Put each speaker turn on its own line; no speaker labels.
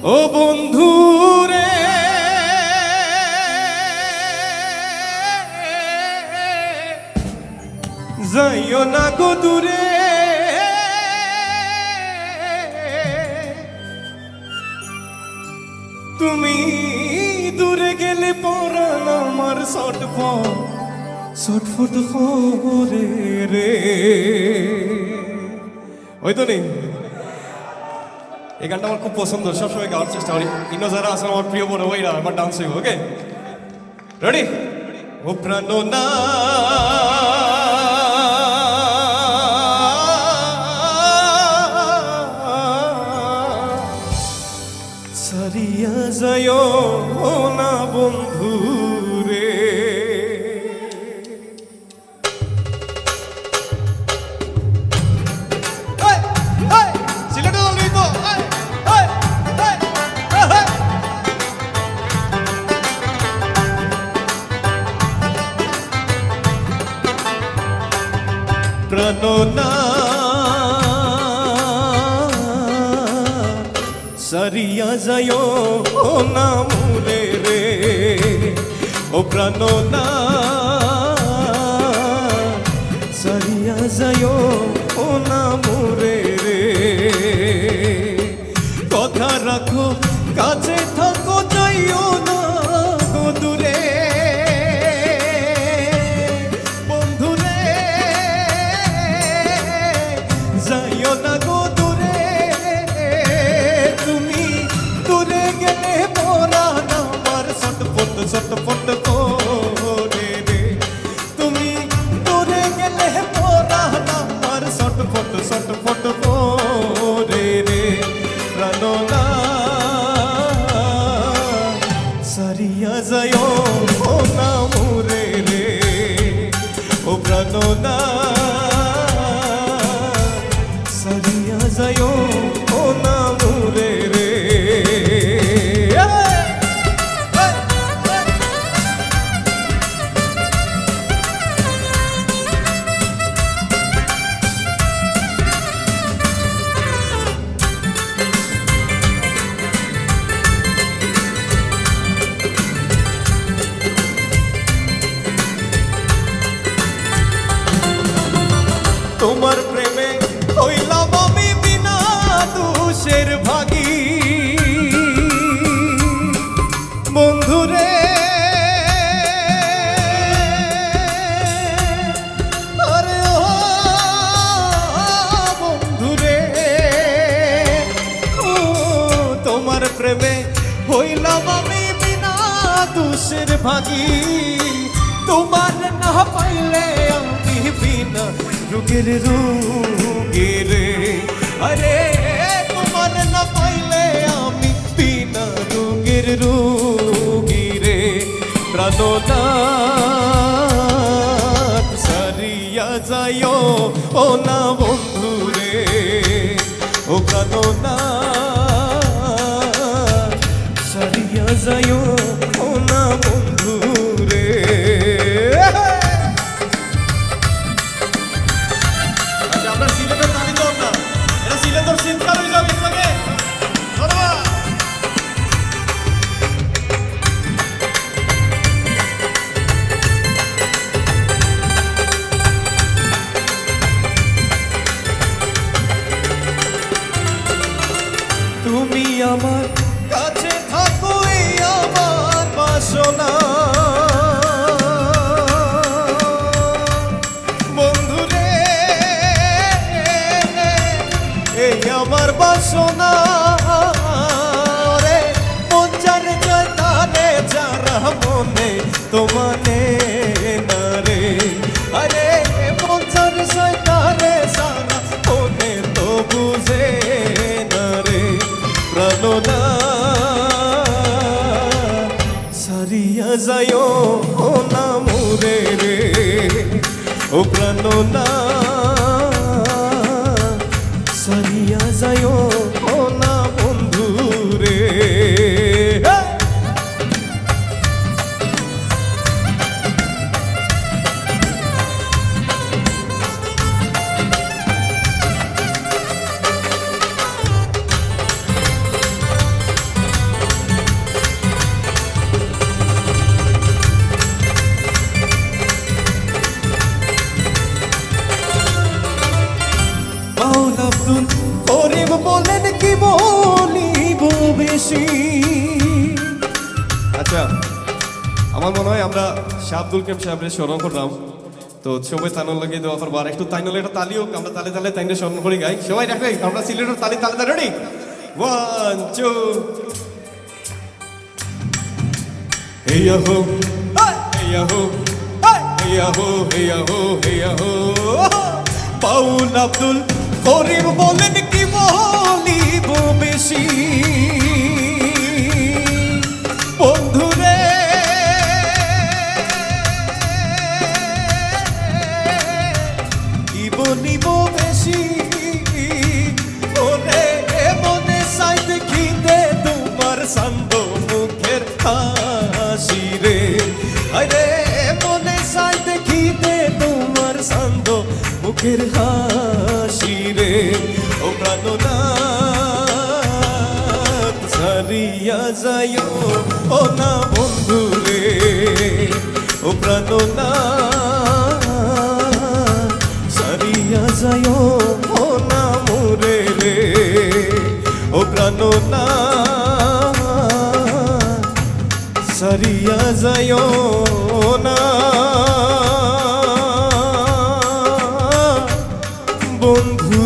ও বন্ধু রে যাইও না গো দূরে, তুমি দূরে গেলে পরাণ আমার ছটফট করে রে। ওই তো নেই, এই গানটা আমার খুব পছন্দ, সবসময় গাওয়ার চেষ্টা করি। ইনো যারা আছে আমার প্রিয় বড় ভাইরা, আমার ডান্স হইব। ওকে, রেডি? ও প্রাণ না সারিয়া যায় না বন্ধু রে। প্রাণ না সারিয়া যায় না মুরে রে। ও প্রাণ না সারিয়া যায় না মুরে রে। কথা রাখো, কাছে থাকো, যাইও না গো দূরে। যাইও না গো দূরে, তুমি দূরে গেলে পরাণ আমার ছটফট করে রে। তুমি দূরে গেলে পরাণ আমার ছটফট করে রে। প্রাণ না সারিয়া যায় না মুরে রে। ও প্রাণ না সারিয়া যায় না মুরে রে। তোমার প্রেমে হইলাম আমি বিনা দোষের ভাগী বন্ধুরে। আরে ও বন্ধুরে, ও তোমার প্রেমে হইলাম আমি বিনা দোষের ভাগী। তোমার না পাইলে আমি বিনা রোগের রোগে রে। আরে তোমার না পাইলে আমি বিনা রোগের রোগী রে। প্রাণ না সারিয়া যায় না বন্ধু রে। ও প্রাণ না সারিয়া যায় না বন্ধু রে। আমরা সিলেটের দাবি তো না, এটা সিলেটের শীতকাল হয়ে যাবে থাকে। তুমি আমার কাছে থাকো, এই আমার বাসনা বন্ধুরে। এই আমার বাসনা রে। মন জানে তারে যারা মনে তোমানে না রে। আরে মন জানে তারে সারা মনে তো বুঝে না রে। প্রাণ না সারিয়া যায় না মুরে রে। ও প্রাণ না সারিয়া যায় না বন্ধু রে। ভালোবাসি। আচ্ছা, আমার মনে হয় আমরা শাহ আব্দুল কাইম সাহেবের স্মরণ করলাম, তো সবাই তাইনল লাগিয়ে দেওয়া করবো। আর একটু তাইনলে একটা তালি হোক, আমরা তালে তালে তাইনলে স্মরণ করে গাই সবাই। দেখবে আমরা সিলেটের তালি তালে তালে রেডি, 1 2 হেয়া হো হেয়া হো হেয়া হো হেয়া হো হেয়া হো। বাউল আব্দুল করিম বলেন কি বলিব বেশি, বন্ধুরে কি বলিব বেশি। ওরে মনে চাই দেখিতে তোমার শান্ত মুখের হাসি রে, আরে মনে চাই দেখিতে তোমার শান্ত মুখের হাসি রে। ও প্রাণনাথ ছাড়িয়া যাইও ও না বন্ধু রে, ও প্রাণনাথ ছাড়িয়া যাইও ও না মোরে রে, ও প্রাণনাথ ছাড়িয়া যাইও না বন্ধু